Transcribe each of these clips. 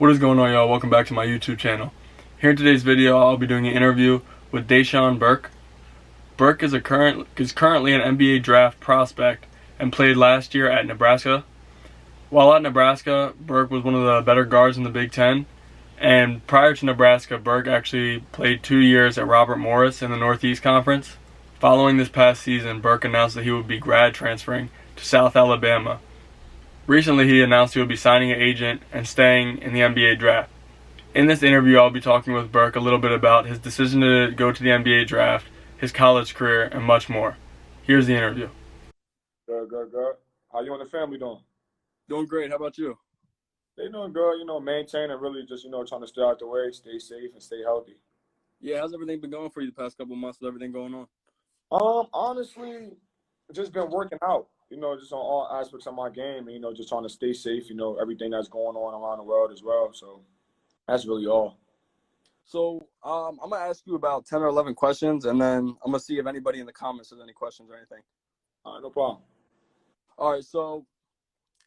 What is going on, y'all? Welcome back to my YouTube channel. Here in today's video, I'll be doing an interview with Dachon Burke. Burke is currently an NBA draft prospect and played last year at Nebraska. While at Nebraska, Burke was one of the better guards in the Big Ten. And prior to Nebraska, Burke actually played 2 years at Robert Morris in the Northeast Conference. Following this past season, Burke announced that he would be grad transferring to South Alabama. Recently, he announced he would be signing an agent and staying in the NBA draft. In this interview, I'll be talking with Burke a little bit about his decision to go to the NBA draft, his college career, and much more. Here's the interview. Good. How you and the family doing? Doing great. How about you? They doing good, maintaining really just, trying to stay out the way, stay safe, and stay healthy. Yeah, how's everything been going for you the past couple of months with everything going on? Honestly, just been working out, just on all aspects of my game, and, just trying to stay safe, everything that's going on around the world as well. So that's really all. So I'm going to ask you about 10 or 11 questions, and then I'm going to see if anybody in the comments has any questions or anything. All right, no problem. All right, so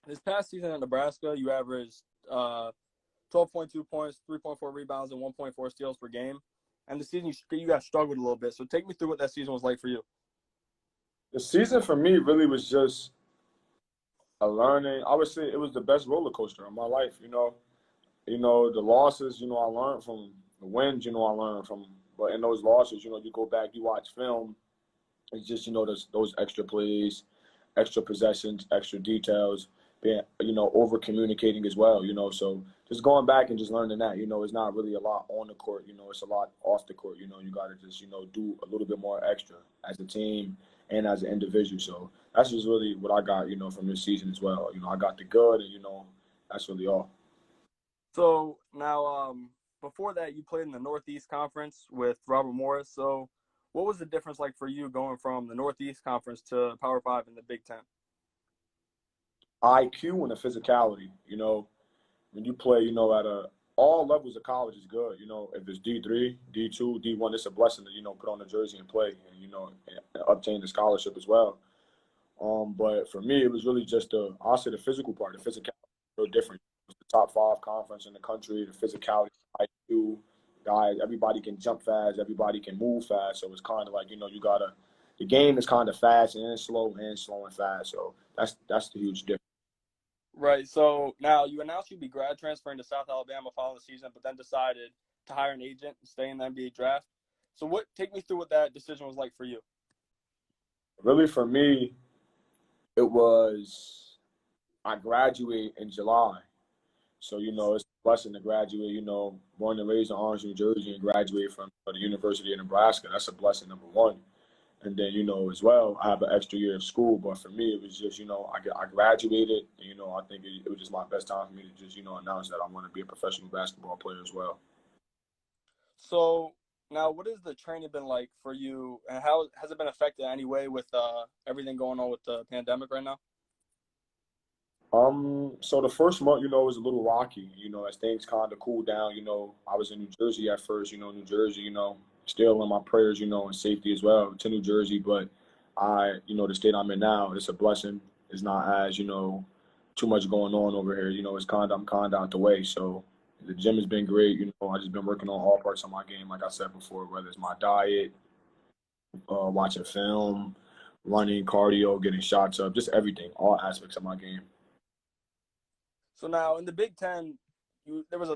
this past season at Nebraska, you averaged 12.2 points, 3.4 rebounds, and 1.4 steals per game. And the season you guys struggled a little bit. So take me through what that season was like for you. The season for me really was just a learning. I would say it was the best roller coaster of my life, the losses, I learned from the wins, I learned from. But in those losses, you go back, you watch film. It's just, those extra plays, extra possessions, extra details, being, over communicating as well, So just going back and just learning that, it's not really a lot on the court, it's a lot off the court, you got to just, do a little bit more extra as a team and as an individual. So that's just really what I got, from this season as well. I got the good and, that's really all. So now, before that, you played in the Northeast Conference with Robert Morris. So what was the difference like for you going from the Northeast Conference to Power 5 in the Big Ten? IQ and the physicality, when you play, at all levels of college is good. If it's D3, D2, D1, it's a blessing to, put on a jersey and play and, and obtain the scholarship as well. But for me, it was really just I'll say the physical part, the physicality real different. It's the top 5 conference in the country, the physicality, IQ, guys, everybody can jump fast, everybody can move fast. So it's kind of like, the game is kind of fast and slow and fast. So that's the huge difference. Right. So now you announced you'd be grad transferring to South Alabama following the season, but then decided to hire an agent and stay in the NBA draft. So take me through what that decision was like for you. Really, for me, it was I graduate in July. So, it's a blessing to graduate, born and raised in Orange, New Jersey, and graduate from the University of Nebraska. That's a blessing, number one. And then, as well, I have an extra year of school. But for me, it was just, I graduated. And, I think it was just my best time for me to just, announce that I want to be a professional basketball player as well. So now what has the training been like for you? And how has it been affected in any way with everything going on with the pandemic right now? So the first month, was a little rocky, as things kind of cooled down, I was in New Jersey at first, New Jersey, still in my prayers, and safety as well to New Jersey. But the state I'm in now, it's a blessing. It's not as, too much going on over here. I'm kind of out the way. So the gym has been great. I just been working on all parts of my game, like I said before, whether it's my diet, watching film, running, cardio, getting shots up, just everything, all aspects of my game. So now in the Big Ten, there was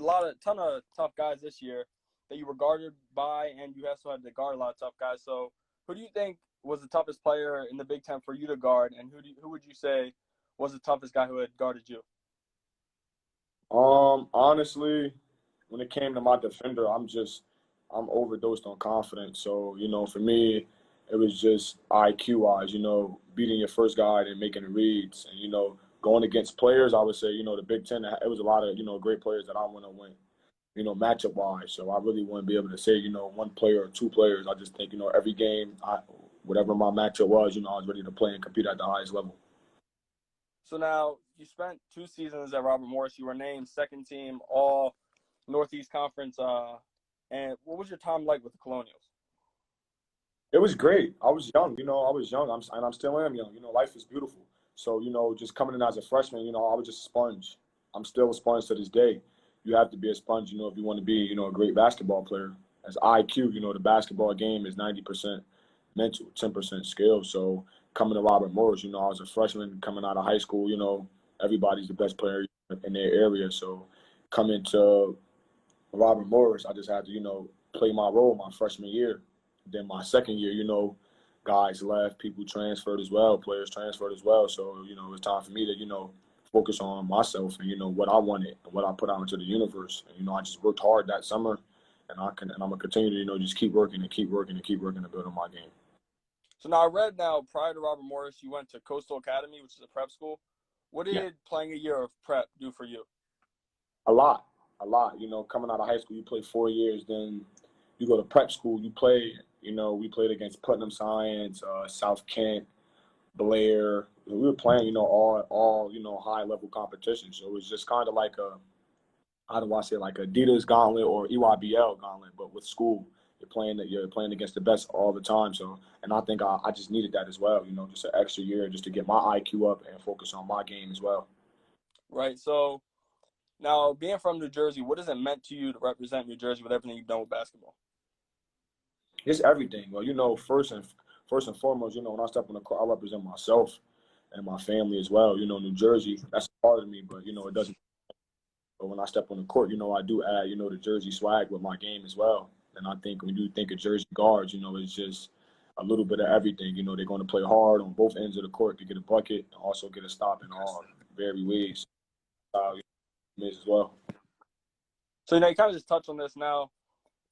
ton of tough guys this year that you were guarded by, and you also had to guard a lot of tough guys. So who do you think was the toughest player in the Big Ten for you to guard, and who would you say was the toughest guy who had guarded you? Honestly, when it came to my defender, I'm overdosed on confidence. So, for me, it was just IQ wise, beating your first guy and making the reads and, going against players. I would say, the Big Ten, it was a lot of, great players that I want to win, matchup wise. So I really wouldn't be able to say, one player or two players. I just think, every game, whatever my matchup was, I was ready to play and compete at the highest level. So now you spent 2 seasons at Robert Morris. You were named second team All Northeast Conference. And what was your time like with the Colonials? It was great. I was young, I'm still am young. Life is beautiful. So, just coming in as a freshman, I was just a sponge. I'm still a sponge to this day. you have to be a sponge, if you want to be, a great basketball player. As IQ, the basketball game is 90% mental, 10% skill. So coming to Robert Morris, I was a freshman coming out of high school, everybody's the best player in their area. So coming to Robert Morris, I just had to, play my role my freshman year. Then my second year, guys left, people transferred as well, players transferred as well. So, it was time for me to, focus on myself and, what I wanted and what I put out into the universe. And, I just worked hard that summer, and I'm gonna continue to, just keep working and keep working and keep working to build on my game. So now I read now prior to Robert Morris, you went to Coastal Academy, which is a prep school. What did playing a year of prep do for you? A lot. Coming out of high school, you play 4 years, then you go to prep school, you play, we played against Putnam Science, South Kent, Blair. We were playing, all high level competition. So it was just kind of like how do I say, like Adidas gauntlet or EYBL gauntlet, but with school. You're playing against the best all the time. So, and I think I just needed that as well, just an extra year just to get my IQ up and focus on my game as well. Right. So now, being from New Jersey, what has it meant to you to represent New Jersey with everything you've done with basketball? It's everything. Well, first and foremost, when I step on the court, I represent myself and my family as well. New Jersey, that's a part of me, but it doesn't. But when I step on the court, I do add, the Jersey swag with my game as well. And I think when you think of Jersey guards, it's just a little bit of everything. They're going to play hard on both ends of the court to get a bucket and also get a stop in all very ways. As well. So, you kind of just touched on this now.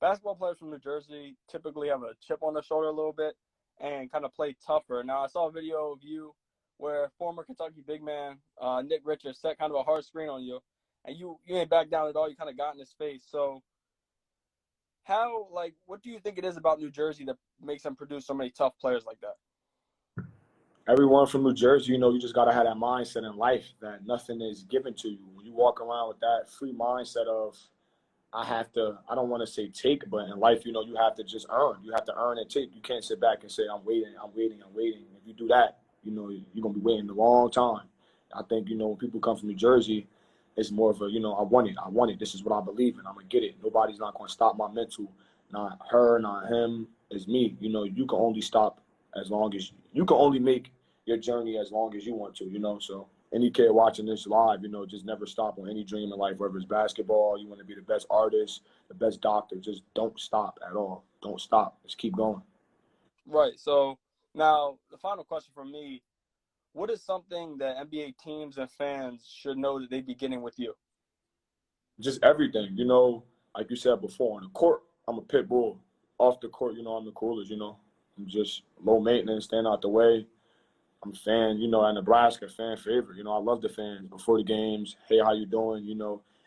Basketball players from New Jersey typically have a chip on their shoulder a little bit and kind of play tougher. Now, I saw a video of you where former Kentucky big man Nick Richards set kind of a hard screen on you, and you ain't back down at all. You kind of got in his face. So what do you think it is about New Jersey that makes them produce so many tough players like that? Everyone from New Jersey, you just got to have that mindset in life that nothing is given to you. When you walk around with that free mindset of, I don't want to say take, but in life, you have to just earn. You have to earn and take. You can't sit back and say, I'm waiting. If you do that, you're going to be waiting a long time. I think, when people come from New Jersey, it's more of a, I want it. This is what I believe in. I'm going to get it. Nobody's not going to stop my mental. Not her, not him. It's me. You can only stop as long as you can only make your journey as long as you want to, so any kid watching this live, just never stop on any dream in life, whether it's basketball, you want to be the best artist, the best doctor, just don't stop at all. Don't stop. Just keep going. Right. So now the final question from me, what is something that NBA teams and fans should know that they'd be getting with you? Just everything, like you said before, on the court, I'm a pit bull. Off the court, I'm the coolest, I'm just low maintenance, stand out the way. I'm a fan, at Nebraska, fan favorite. I love the fans before the games. Hey, how you doing?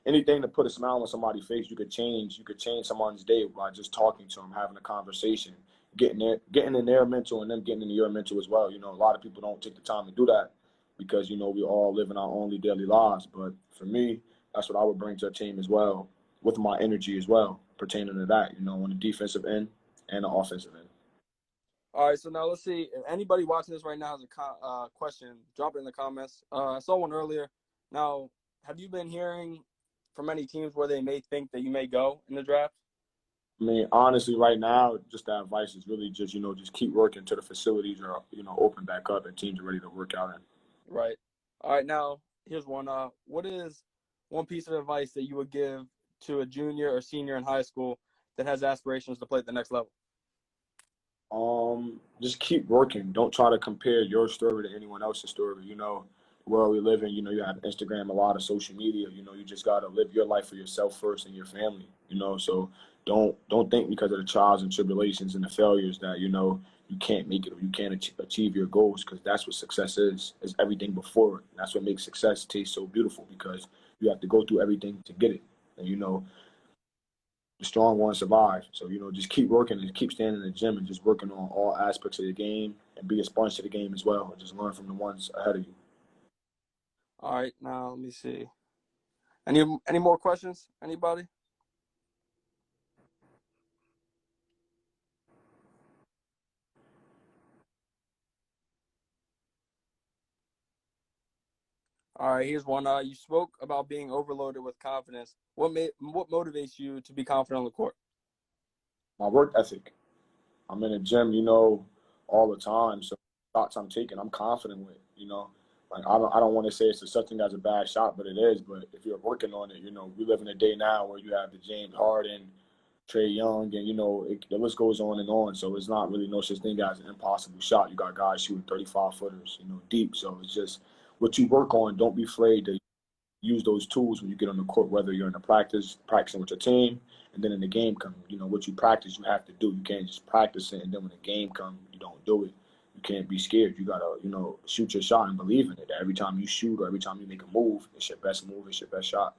Anything to put a smile on somebody's face, you could change someone's day by just talking to them, having a conversation, getting in their mental and them getting into your mental as well. A lot of people don't take the time to do that because, we all live in our own daily lives. But for me, that's what I would bring to a team as well, with my energy as well, pertaining to that, on the defensive end and the offensive end. All right, so now let's see. If anybody watching this right now has a question, drop it in the comments. I saw one earlier. Now, have you been hearing from any teams where they may think that you may go in the draft? I mean, honestly, right now, just that advice is really just, just keep working till the facilities are, open back up and teams are ready to work out in. Right. All right, now, here's one. What is one piece of advice that you would give to a junior or senior in high school that has aspirations to play at the next level? Just keep working. Don't try to compare your story to anyone else's story. The world we live in, you have Instagram, a lot of social media, you just got to live your life for yourself first and your family, so don't think because of the trials and tribulations and the failures that, you can't make it or you can't achieve your goals, because that's what success is everything before it. That's what makes success taste so beautiful, because you have to go through everything to get it. And, the strong ones survive. So, just keep working and keep staying in the gym and just working on all aspects of the game and be a sponge to the game as well. And just learn from the ones ahead of you. All right, now let me see. Any more questions? Anybody? All right, here's one. You spoke about being overloaded with confidence. What motivates you to be confident on the court? My work ethic. I'm in the gym, all the time. So shots I'm taking, I'm confident with. Like I don't want to say it's such thing as a bad shot, but it is. But if you're working on it, we live in a day now where you have the James Harden, Trae Young, and the list goes on and on. So it's not really no such thing as an impossible shot. You got guys shooting 35 footers, deep. So it's just what you work on. Don't be afraid to use those tools when you get on the court, whether you're in the practicing with your team, and then in the game come. What you practice, you have to do. You can't just practice it, and then when the game comes, you don't do it. You can't be scared. You gotta, shoot your shot and believe in it. That every time you shoot or every time you make a move, it's your best move, it's your best shot.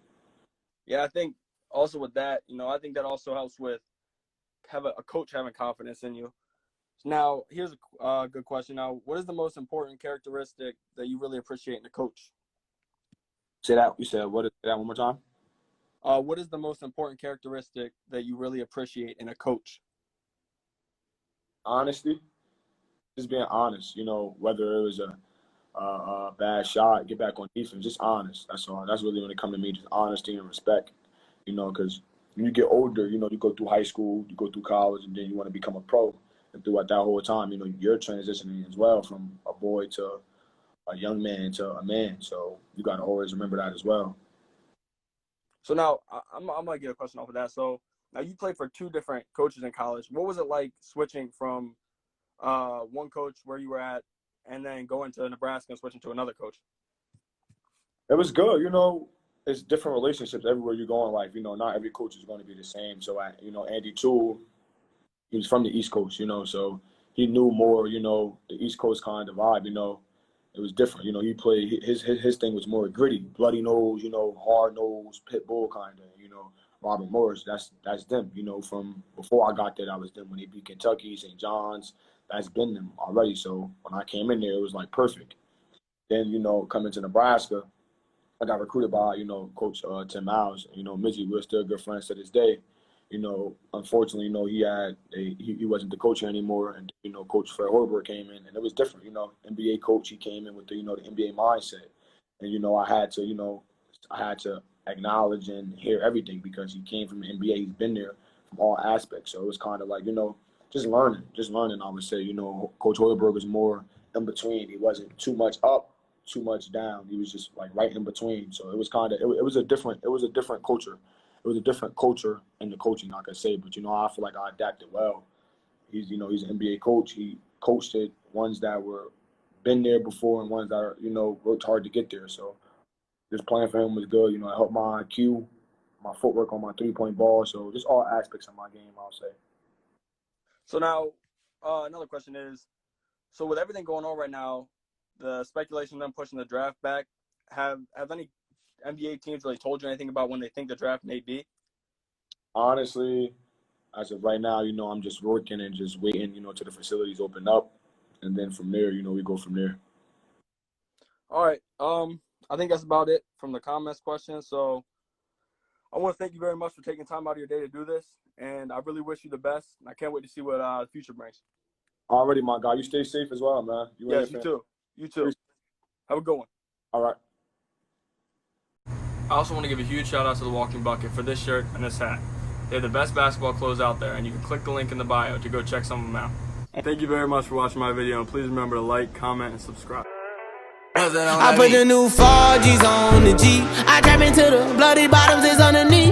Yeah, I think also with that, I think that also helps with a coach having confidence in you. Now, here's a good question. Now, what is the most important characteristic that you really appreciate in a coach? Say that. You said what? Say that one more time. What is the most important characteristic that you really appreciate in a coach? Honesty. Just being honest. Whether it was a bad shot, get back on defense. Just honest. That's all. That's really when it comes to me. Just honesty and respect. Because when you get older, you go through high school, you go through college, and then you want to become a pro. And throughout that whole time, you're transitioning as well from a boy to a young man to a man. So you got to always remember that as well. So now I'm going to get a question off of that. So now you played for two different coaches in college. What was it like switching from one coach where you were at and then going to Nebraska and switching to another coach? It was good. It's different relationships everywhere you go in life. Not every coach is going to be the same. So, Andy Toole, he was from the East Coast, so he knew more, the East Coast kind of vibe, It was different. He played his thing was more gritty, bloody nose, hard nose, pit bull kind of. Robert Morris, that's them. From before I got there, that was them when they beat Kentucky, St. John's. That's been them already. So when I came in there, it was like perfect. Then coming to Nebraska, I got recruited by Coach Tim Miles. Mizzy, we're still good friends to this day. Unfortunately, he wasn't the coach here anymore, and Coach Fred Hoiberg came in, and it was different. NBA coach, he came in with the the NBA mindset, and I had to acknowledge and hear everything because he came from the NBA. He's been there from all aspects, so it was kind of like just learning. I would say Coach Hoiberg was more in between. He wasn't too much up, too much down. He was just like right in between. So it was kind of it was a different culture. It was a different culture in the coaching, like I say, but I feel like I adapted well. He's he's an NBA coach. He coached it ones that were been there before and ones that are worked hard to get there. So just playing for him was good. It helped my IQ, my footwork on my 3-point ball. So just all aspects of my game, I'll say. So now another question is, so with everything going on right now, the speculation of them pushing the draft back, have any NBA teams really told you anything about when they think the draft may be? Honestly, as of right now, I'm just working and just waiting, till the facilities open up. And then from there, we go from there. All right. I think that's about it from the comments questions. So I want to thank you very much for taking time out of your day to do this. And I really wish you the best. And I can't wait to see what the future brings. Already, my guy. You stay safe as well, man. Yes, you too. You too. Have a good one. All right. I also want to give a huge shout out to the Walking Bucket for this shirt and this hat. They have the best basketball clothes out there, and you can click the link in the bio to go check some of them out. Thank you very much for watching my video, and please remember to like, comment, and subscribe. I put the new 4Gs on the G. I trap into the bloody bottoms, it's underneath.